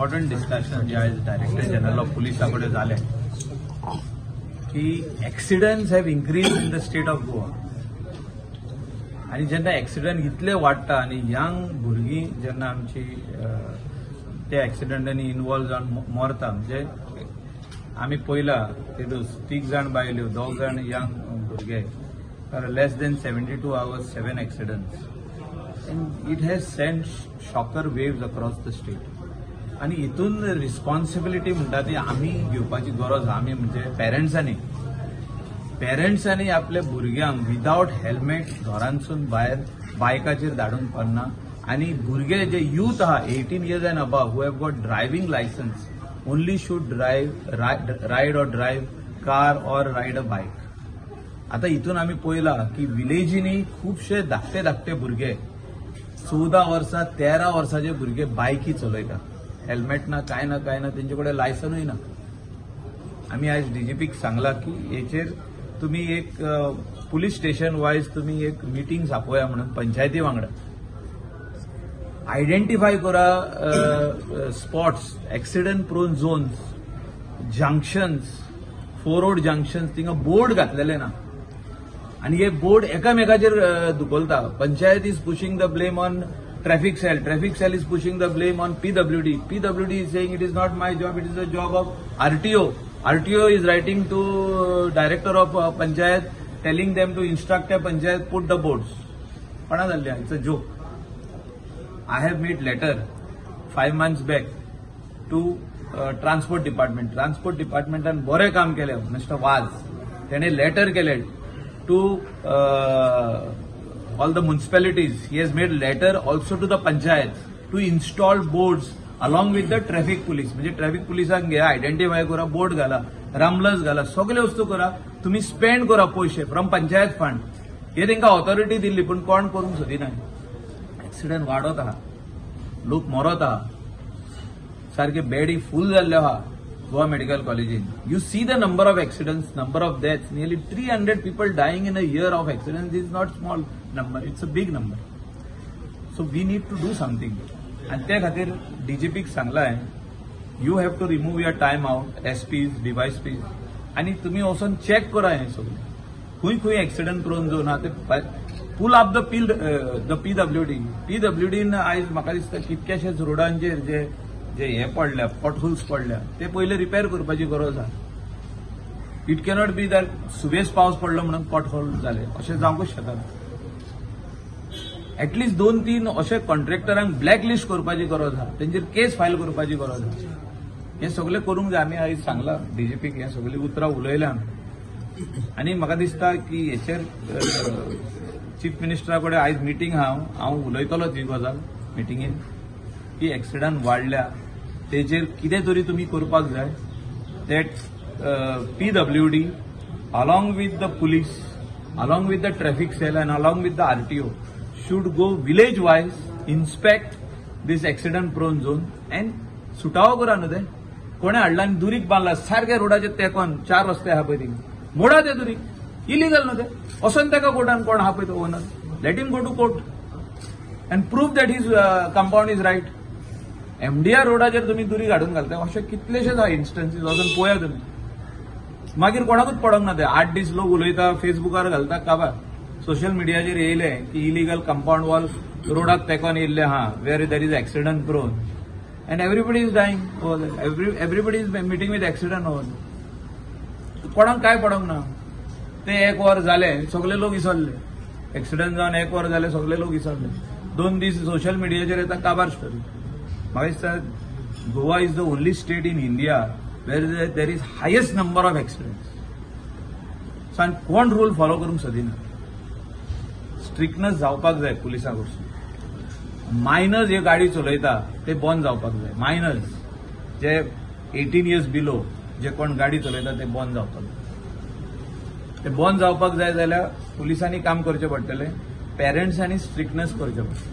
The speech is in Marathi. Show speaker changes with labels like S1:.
S1: इम्पॉर्टंट डिस्कशन जे आज डायरेक्टर जनरल ऑफ पुलिसाकडे झाले की accidents have increase in the state of Goa आणि जेन्ना एक्सिडेंट इतले वाडटा आणि यंग भुरगीं जेन्ना आमची त्या एक्सिडेंटांनी इन्वॉल्व जावन मरता म्हणजे आमी पयला तेतून 3 जाण बायल्यो 2 जाण यंग भुरगे less than 72 hours 7 accidents and it has sent shocker waves across the state आणि इथून रिस्पॉन्सिबिलिटी म्हणटा ती आम्ही घेवपाची गरज आम्ही म्हणजे पेरेंट्सांनी आपल्या भुरग्यांक विदाउट हेल्मेट घरांसून भायर बायकाचेर धाडूंक पडना आणि भुरगे जे यूथ आहा 18 years and above who have got driving license only should ride or drive car or ride a bike. आता इथून आम्ही पळयला की विलेजींनी खूपशे धाकटे भुरगे 14 वर्सां 13 वर्साचे भुरगे बायकी चलयता हेल्मेट ना काय ना तेंचे कडेन लायसनूय ना. आम्ही आज डीजीपीक सांगला की हेचेर तुम्ही एक पुलीस स्टेशन वायज तुम्ही एक मिटींग आपया म्हणून पंचायती वांगडा आयडेंटिफाय करा spots accident prone zones junctions 4 road junctions थिंगा बोर्ड घातलेले ना आणि हे बोर्ड एकामेकाचेर धुकलता. Panchayat is pushing the blame on traffic cell is pushing the blame on PWD is saying it is not my job, it is the job of RTO is writing to director of panchayat telling them to instruct a panchayat put the boards. Pana dalya, it's a joke. I have made letter 5 months back to transport department and बरे काम केले मिस्टर वाज त्याने लेटर केले to all the municipalities. He has made letter also to the panchayat to install boards along with the traffic police. म्हणजे ट्रॅफिक पुलिसांक घ्या आयडेंटिफाय करा बोर्ड घाला रामलस घाला सगळे वस्तू करा तुम्ही स्पेंड करा पैसे फ्रॉम पंचायत फंड हे तांकां ऑथॉरिटी दिल्ली पण कोण करूंक सोदिना. एक्सिडेंट वाडत आहा लोक मरत आहा सारखे बेडी फूल जाल्ले आहा गोवा मेडिकल कॉलेजीन. You see the number of accidents number of deaths nearly 300 people dying in a year of accidents is not small number, it's a big number. So we need to do something. आणि त्या खातीर डीजीपीक सांगला आहे you have to remove your time out SPs DYSPs आणि तुम्ही वचून चेक करा हे सगळें खंय एक्सिडेंट प्रोन झोन आहा ते पुल अप द PWDन आयज म्हाका दिसता कितक्याशेच रोडांचेर जे हे पडल्या पॉटहोल्स पडल्या ते पहिले रिपेअर करपाची गरज आहा. इट कॅनॉट बी दॅट सुबेज पावस पडलो म्हणून पॉटहोल जाले अशें जावंकूच शकना. एटलीस्ट 2-3 अशे कॉन्ट्रॅक्टरांक ब्लॅकलिस्ट करपाची गरज आहा तेंचेर केस फायल करपाची गरज आहा. हे सगळे करूंक जाय. आमी आयज सांगला डीजीपीक हे सगळी उतरां उलयल्या आनी म्हाका दिसता की हेचेर चीफ मिनिस्टरा कडेन आयज मिटींग हांव उलयतलोच ही गजाल मिटींगेन की एक्सिडंट वाडल्या तेचेर कितें तरी तुमी करपाक जाय. That PWD along with the police along with the traffic sale and along with the RTO should go village wise, inspect this accident prone zone and सुटावो करा न्हू ते कोणे हाडला आनी दुरीक बांदला सारखे रोडाचे तेकोन 4 रस्ते आहा पळय थिंगा मोडा ते दुरीक इलिगल न्हू ते वचोन तेका कोर्टान कोण आहा पळय तो owner let him go to court and prove that his compound is right. MDR रोडाचेर तुमी दुरीक हाडून घालता अशे कितलेशेच आहा इन्स्टन्सीस वचून पळया तुमी मागीर कोणाकूच पडोंक ना ते 8 दीस लोक उलयता फेसबुकार घालता काबार सोशल मिडियाचेर येयले की इलिगल कंपाऊंड वॉल रोडाक तेकोन येयल्ले आहा where there is accident prone and everybody is dying everybody is meeting with accident over कोणाक काय पडोंक ना. ते 1 वर जाले सगळे लोक विसरले एक्सिडंट जावन 1 वर जाले सगळे लोक विसरले 2 दीस सोशल मिडियाचेर येता काबार स्टोरी. म्हाका दिसता Goa is the only state in India where there is highest number of एक्सिडंट्स. So आनी कोण रूल फॉलो करूंक सोदिना. स्ट्रिक्टनेस जावपाक जाय पुलिसां कडसून. मायनर्स हे गाडी चलयता ते बंद जावपाक जाय. मायनर्स जे 18 years बिलो जे कोण गाडी चलयता ते बंद जावपाक जाय. ते बंद जावपाक जाय जाल्यार पुलिसांनी काम करचें पडटलें पेरंट्सांनी स्ट्रिक्टनेस करचें पडटलें.